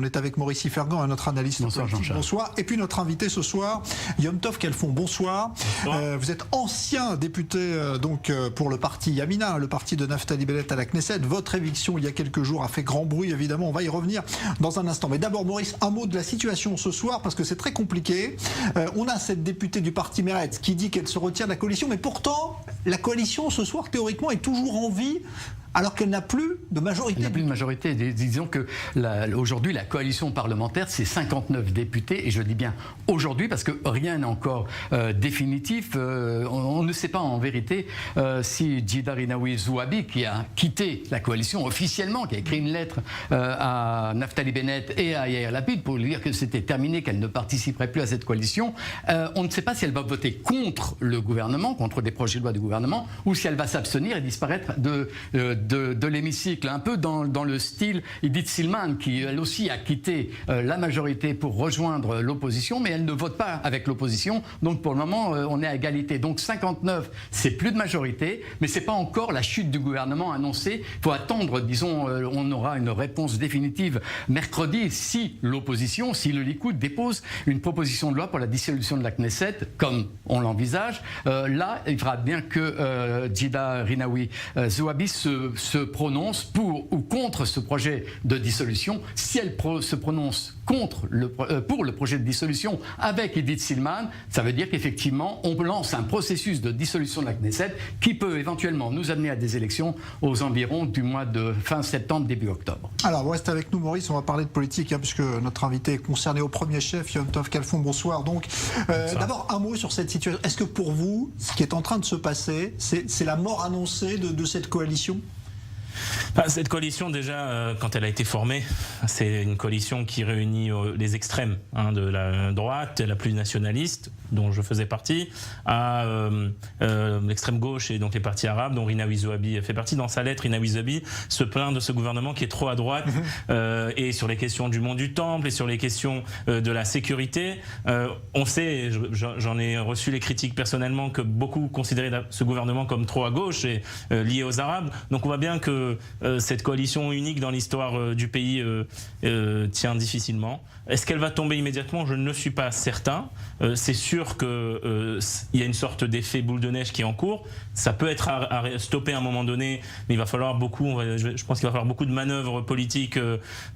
On est avec Maurice Fergan, notre analyste politique. Bonsoir. Et puis notre invité ce soir, Yom Tov Khalfon. Bonsoir. Vous êtes ancien député pour le parti Yamina, le parti de Naftali Bennett à la Knesset. Votre éviction il y a quelques jours a fait grand bruit, évidemment. On va y revenir dans un instant. Mais d'abord, Maurice, un mot de la situation ce soir, parce que c'est très compliqué. On a cette députée du parti Meretz qui dit qu'elle se retire de la coalition, mais pourtant, la coalition ce soir, théoriquement, est toujours en vie. Alors qu'elle n'a plus de majorité. Elle n'a plus de majorité. Disons que aujourd'hui, la coalition parlementaire, c'est 59 députés. Et je dis bien aujourd'hui, parce que rien n'est encore définitif. On ne sait pas en vérité si Jida Rinaoui Zouabi, qui a quitté la coalition officiellement, qui a écrit une lettre à Naftali Bennett et à Yair Lapid pour lui dire que c'était terminé, qu'elle ne participerait plus à cette coalition, on ne sait pas si elle va voter contre le gouvernement, contre des projets de loi du gouvernement, ou si elle va s'abstenir et disparaître de l'hémicycle, un peu dans le style Edith Silman, qui elle aussi a quitté la majorité pour rejoindre l'opposition, mais elle ne vote pas avec l'opposition, donc pour le moment on est à égalité. Donc 59, c'est plus de majorité, mais c'est pas encore la chute du gouvernement annoncée. Il faut attendre, disons, on aura une réponse définitive mercredi si l'opposition, si le Likoud dépose une proposition de loi pour la dissolution de la Knesset, comme on l'envisage. Là, il faudra bien que Jida Rinaoui Zouabi se prononce pour ou contre ce projet de dissolution. Si elle se prononce pour le projet de dissolution avec Edith Silman, ça veut dire qu'effectivement on lance un processus de dissolution de la Knesset qui peut éventuellement nous amener à des élections aux environs du mois de fin septembre, début octobre. Alors vous restez avec nous Maurice, on va parler de politique puisque notre invité est concerné au premier chef, Yom Tov Khalfon, bonsoir. Donc d'abord un mot sur cette situation. Est-ce que pour vous, ce qui est en train de se passer, c'est la mort annoncée de cette coalition ? Cette coalition, déjà, quand elle a été formée, c'est une coalition qui réunit les extrêmes de la droite, la plus nationaliste, dont je faisais partie, à l'extrême gauche et donc les partis arabes, dont Rinaoui Zouabi fait partie. Dans sa lettre, Rinaoui Zouabi se plaint de ce gouvernement qui est trop à droite et sur les questions du mont du Temple et sur les questions de la sécurité. On sait, j'en ai reçu les critiques personnellement, que beaucoup considéraient ce gouvernement comme trop à gauche et lié aux Arabes. Donc on voit bien que cette coalition unique dans l'histoire du pays tient difficilement. Est-ce qu'elle va tomber immédiatement? Je ne le suis pas certain. C'est sûr qu'il y a une sorte d'effet boule de neige qui est en cours. Ça peut être stoppé à un moment donné, mais il va falloir je pense qu'il va falloir beaucoup de manœuvres politiques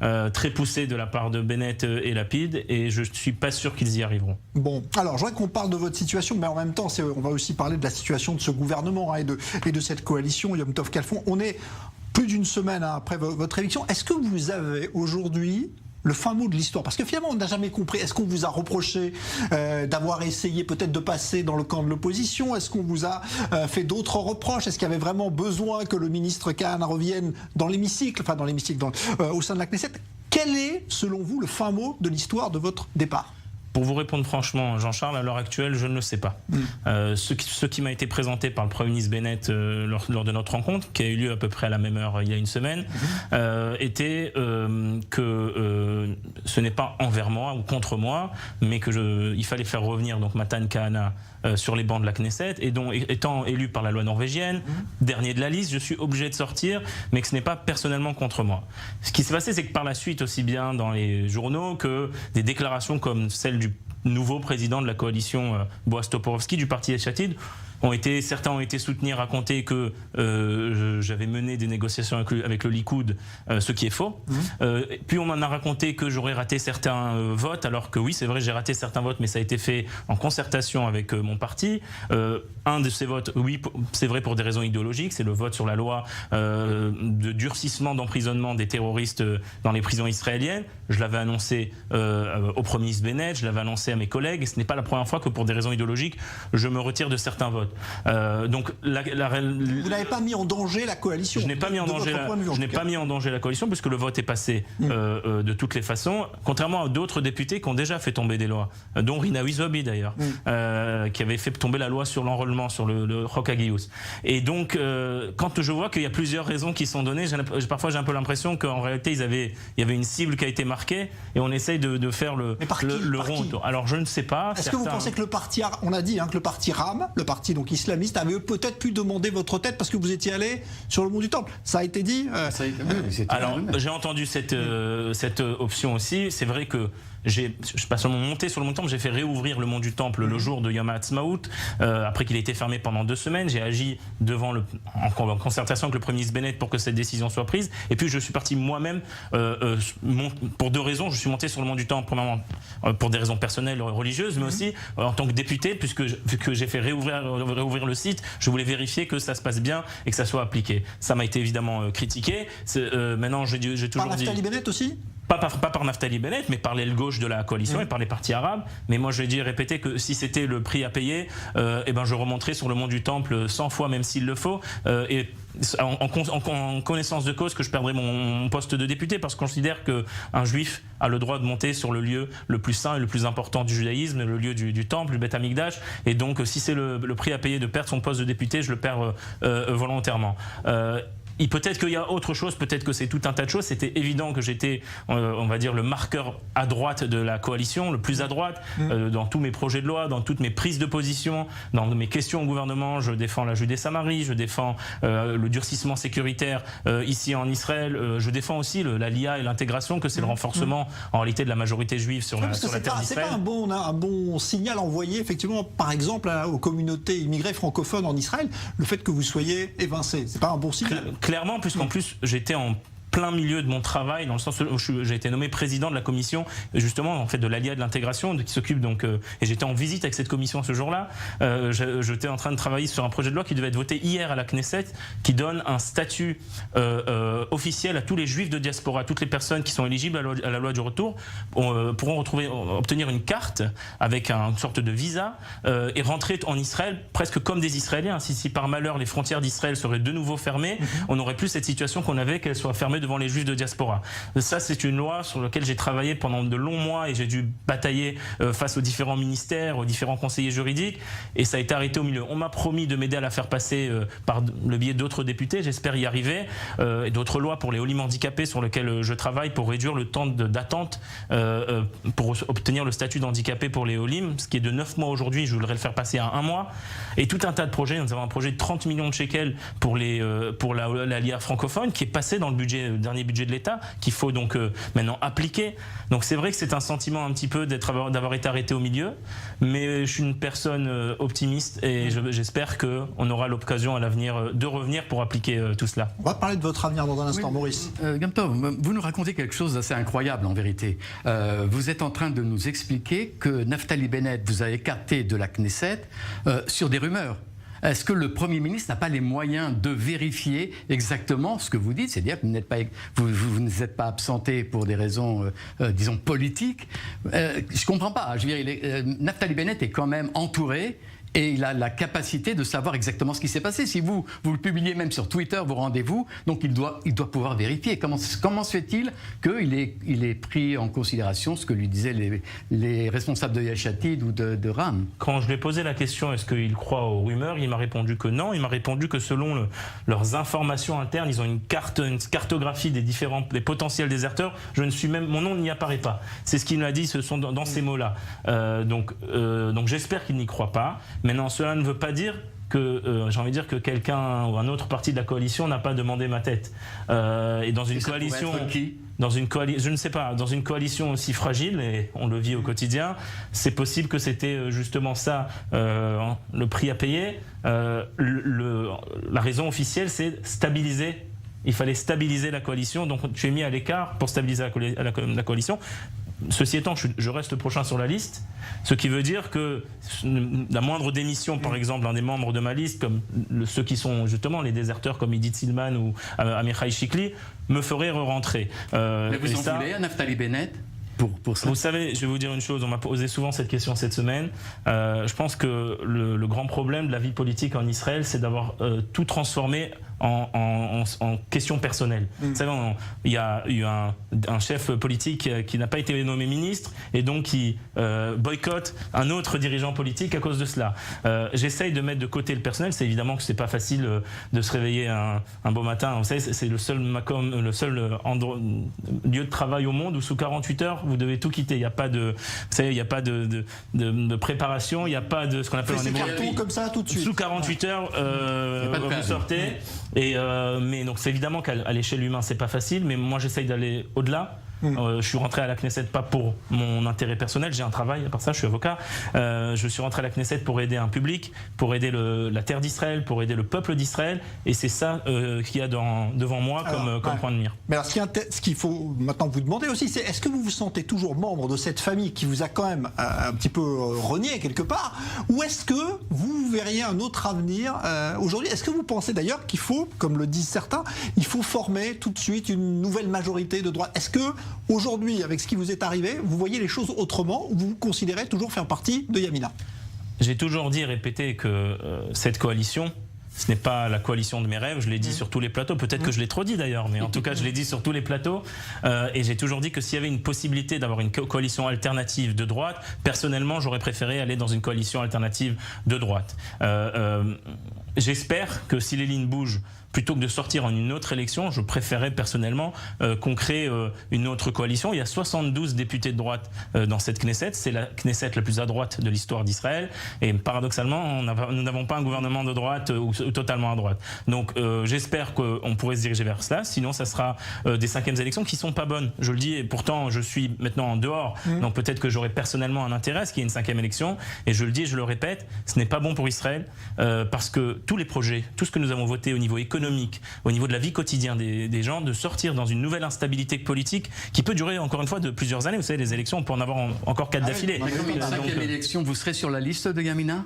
très poussées de la part de Bennett et Lapid, et je ne suis pas sûr qu'ils y arriveront. Bon, alors je voudrais qu'on parle de votre situation, mais en même temps, on va aussi parler de la situation de ce gouvernement et de cette coalition, Yom Tov Khalfon. On est plus d'une semaine après votre élection. Est-ce que vous avez aujourd'hui le fin mot de l'histoire? Parce que finalement, on n'a jamais compris. Est-ce qu'on vous a reproché d'avoir essayé peut-être de passer dans le camp de l'opposition? Est-ce qu'on vous a fait d'autres reproches? Est-ce qu'il y avait vraiment besoin que le ministre Kahn revienne dans l'hémicycle, enfin dans l'hémicycle, au sein de la Knesset? Quel est, selon vous, le fin mot de l'histoire de votre départ? Pour vous répondre franchement, Jean-Charles, à l'heure actuelle, je ne le sais pas. Ce qui m'a été présenté par le Premier ministre Bennett lors de notre rencontre, qui a eu lieu à peu près à la même heure il y a une semaine, était que ce n'est pas envers moi ou contre moi, mais qu'il fallait faire revenir donc Matan Kahana sur les bancs de la Knesset, et donc étant élu par la loi norvégienne, dernier de la liste, je suis obligé de sortir, mais que ce n'est pas personnellement contre moi. Ce qui s'est passé, c'est que par la suite, aussi bien dans les journaux que des déclarations comme celle du nouveau président de la coalition, Boaz Toporowski, du parti Yesh Atid, certains ont été soutenus, raconter que j'avais mené des négociations avec le Likoud, ce qui est faux. Puis on m'en a raconté que j'aurais raté certains votes, alors que oui, c'est vrai, j'ai raté certains votes, mais ça a été fait en concertation avec mon parti. Un de ces votes, oui, c'est vrai pour des raisons idéologiques, c'est le vote sur la loi de durcissement d'emprisonnement des terroristes dans les prisons israéliennes. Je l'avais annoncé au Premier ministre Bennett, je l'avais annoncé à mes collègues, et ce n'est pas la première fois que pour des raisons idéologiques, je me retire de certains votes. Donc vous n'avez pas mis en danger la coalition? Je n'ai pas mis en danger la coalition, puisque le vote est passé de toutes les façons, contrairement à d'autres députés qui ont déjà fait tomber des lois, dont Rinaoui Zouabi d'ailleurs, qui avait fait tomber la loi sur l'enrôlement, sur le Chok HaGiyus. Et donc quand je vois qu'il y a plusieurs raisons qui sont données, parfois j'ai un peu l'impression qu'en réalité il y avait une cible qui a été marquée et on essaye de faire le rond. Alors je ne sais pas. Est-ce que vous pensez que le parti, on a dit que le parti RAM, le parti donc islamistes, avaient peut-être pu demander votre tête parce que vous étiez allé sur le mont du Temple. Ça a été dit. Ça a été, oui, alors, j'ai entendu cette option aussi. C'est vrai que je suis pas seulement monté sur le mont du Temple, j'ai fait réouvrir le mont du Temple le jour de Yom HaAtzmaut, après qu'il ait été fermé pendant 2 semaines. J'ai agi en concertation avec le Premier ministre Bennett pour que cette décision soit prise. Et puis je suis parti moi-même pour 2 raisons. Je suis monté sur le mont du Temple, premièrement pour des raisons personnelles, religieuses, mais aussi en tant que député, puisque j'ai fait réouvrir le site, je voulais vérifier que ça se passe bien et que ça soit appliqué. Ça m'a été évidemment critiqué. Maintenant, j'ai toujours Par dit... Naftali Bennett aussi ? Pas par Naftali Bennett, mais par l'aile gauche de la coalition et par les partis arabes. Mais moi, je vais répéter que si c'était le prix à payer, je remonterais sur le mont du Temple 100 fois, même s'il le faut, et en connaissance de cause que je perdrais mon poste de député, parce que je considère qu'un juif a le droit de monter sur le lieu le plus saint et le plus important du judaïsme, le lieu du temple, du Beth Amikdash, et donc si c'est le prix à payer de perdre son poste de député, je le perds volontairement. Peut-être qu'il y a autre chose, peut-être que c'est tout un tas de choses. C'était évident que j'étais, on va dire, le marqueur à droite de la coalition, le plus à droite, dans tous mes projets de loi, dans toutes mes prises de position, dans mes questions au gouvernement. Je défends la Judée-Samarie, je défends le durcissement sécuritaire ici en Israël, je défends aussi l'ALIA et l'intégration, que c'est le renforcement en réalité de la majorité juive sur la terre d'Israël. C'est pas un bon signal envoyé, effectivement, par exemple, aux communautés immigrées francophones en Israël, le fait que vous soyez évincé. C'est pas un bon signal. Clairement, puisqu'en plus j'étais en plein milieu de mon travail, dans le sens où j'ai été nommé président de la commission justement en fait de l'ALIA de l'intégration qui s'occupe donc et j'étais en visite avec cette commission ce jour-là. J'étais en train de travailler sur un projet de loi qui devait être voté hier à la Knesset, qui donne un statut officiel à tous les juifs de diaspora, toutes les personnes qui sont éligibles à la loi du retour pourront obtenir une carte avec une sorte de visa et rentrer en Israël presque comme des Israéliens. Si par malheur les frontières d'Israël seraient de nouveau fermées, on n'aurait plus cette situation qu'on avait, qu'elles soient fermées devant les juifs de diaspora. Ça, c'est une loi sur laquelle j'ai travaillé pendant de longs mois et j'ai dû batailler face aux différents ministères, aux différents conseillers juridiques, et ça a été arrêté au milieu. On m'a promis de m'aider à la faire passer par le biais d'autres députés, j'espère y arriver, et d'autres lois pour les Olim handicapés sur lesquelles je travaille pour réduire le temps d'attente pour obtenir le statut d'handicapé pour les Olim, ce qui est de 9 mois aujourd'hui, je voudrais le faire passer à 1 mois, et tout un tas de projets. Nous avons un projet de 30 millions de shekels pour l'ALIA francophone qui est passé dans le dernier budget de l'État, qu'il faut donc maintenant appliquer. Donc c'est vrai que c'est un sentiment un petit peu d'avoir été arrêté au milieu, mais je suis une personne optimiste et j'espère qu'on aura l'occasion à l'avenir de revenir pour appliquer tout cela. On va parler de votre avenir dans un instant, Maurice. Yom Tov, vous nous racontez quelque chose d'assez incroyable en vérité. Vous êtes en train de nous expliquer que Naftali Bennett vous a écarté de la Knesset sur des rumeurs. Est-ce que le Premier ministre n'a pas les moyens de vérifier exactement ce que vous dites? C'est-à-dire que vous ne vous êtes pas absenté pour des raisons, disons, politiques. Je ne comprends pas. Je veux dire, Naftali Bennett est quand même entouré et il a la capacité de savoir exactement ce qui s'est passé. Si vous le publiez même sur Twitter, vos rendez-vous, donc il doit pouvoir vérifier. Comment se fait-il qu'il ait pris en considération ce que lui disaient les responsables de Yesh Atid ou de RAM? Quand je lui ai posé la question, est-ce qu'il croit aux rumeurs, il m'a répondu que non. Il m'a répondu que selon leurs informations internes, ils ont une cartographie des potentiels déserteurs. Mon nom n'y apparaît pas. C'est ce qu'il m'a dit, ce sont dans ces mots-là. Donc j'espère qu'il n'y croit pas. Maintenant, cela ne veut pas dire que j'ai envie de dire que quelqu'un ou un autre parti de la coalition n'a pas demandé ma tête. Et dans une coalition, je ne sais pas, dans une coalition aussi fragile, et on le vit au quotidien, c'est possible que c'était justement ça le prix à payer. La raison officielle, c'est stabiliser. Il fallait stabiliser la coalition, donc je suis mis à l'écart pour stabiliser la coalition. Ceci étant, je reste prochain sur la liste, ce qui veut dire que la moindre démission, par exemple, d'un des membres de ma liste, comme ceux qui sont justement les déserteurs comme Idit Silman ou Amichai Shikli, me ferait re-rentrer. Mais vous en voulez à Naftali Bennett pour ça? Vous savez, je vais vous dire une chose, on m'a posé souvent cette question cette semaine. Je pense que le grand problème de la vie politique en Israël, c'est d'avoir tout transformé en question personnelle. Vous savez, il y a eu un chef politique qui n'a pas été nommé ministre et donc qui boycotte un autre dirigeant politique à cause de cela. J'essaye de mettre de côté le personnel. C'est évidemment que c'est pas facile de se réveiller un beau matin. Vous savez, c'est le seul lieu de travail au monde où sous 48 heures vous devez tout quitter. Il n'y a pas de, vous savez, il n'y a pas de préparation, il n'y a pas de ce qu'on appelle en hébreu. Carton comme ça tout de suite. Sous 48 heures, vous sortez. Mais donc c'est évidemment qu'à l'échelle humaine c'est pas facile. Mais moi j'essaye d'aller au-delà. Je suis rentré à la Knesset pas pour mon intérêt personnel, j'ai un travail, à part ça je suis avocat. Je suis rentré à la Knesset pour aider un public, pour aider la terre d'Israël, pour aider le peuple d'Israël, et c'est ça qu'il y a devant moi comme point de mire. Mais alors ce qu'il faut maintenant vous demander aussi, c'est est-ce que vous vous sentez toujours membre de cette famille qui vous a quand même un petit peu renié quelque part, ou est-ce que vous verriez un autre avenir aujourd'hui? Est-ce que vous pensez d'ailleurs qu'il faut, comme le disent certains, il faut former tout de suite une nouvelle majorité de droite? Est-ce que aujourd'hui, avec ce qui vous est arrivé, vous voyez les choses autrement, ou vous considérez toujours faire partie de Yamina? J'ai toujours dit et répété que cette coalition, ce n'est pas la coalition de mes rêves, je l'ai dit sur tous les plateaux, peut-être que je l'ai trop dit d'ailleurs, mais en tout cas je l'ai dit sur tous les plateaux, et j'ai toujours dit que s'il y avait une possibilité d'avoir une coalition alternative de droite, personnellement j'aurais préféré aller dans une coalition alternative de droite. J'espère que si les lignes bougent, plutôt que de sortir en une autre élection, je préférerais personnellement qu'on crée une autre coalition. Il y a 72 députés de droite dans cette Knesset. C'est la Knesset la plus à droite de l'histoire d'Israël. Et paradoxalement, nous n'avons pas un gouvernement de droite ou totalement à droite. Donc j'espère qu'on pourrait se diriger vers cela. Sinon, ça sera des cinquièmes élections qui ne sont pas bonnes. Je le dis, et pourtant, je suis maintenant en dehors. Donc peut-être que j'aurais personnellement un intérêt à ce qu'il y ait une cinquième élection. Et je le dis et je le répète, ce n'est pas bon pour Israël parce que tous les projets, tout ce que nous avons voté au niveau économique, au niveau de la vie quotidienne des gens, de sortir dans une nouvelle instabilité politique qui peut durer encore une fois de plusieurs années. Vous savez, les élections, on peut en avoir encore 4 d'affilée. Une cinquième élection, vous serez sur la liste de Yamina?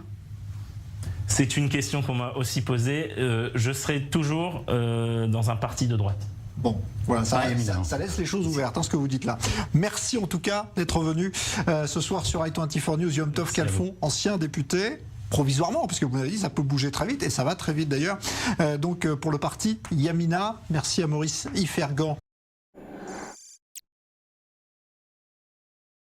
C'est une question qu'on m'a aussi posée. Je serai toujours dans un parti de droite. Bon, voilà, ça laisse les choses ouvertes, ce que vous dites là. Merci en tout cas d'être venu ce soir sur I24 News. Yom Tov Khalfon, ancien député. Provisoirement, parce que vous avez dit ça peut bouger très vite et ça va très vite d'ailleurs. Donc pour le parti Yamina, merci à Maurice Ifergan.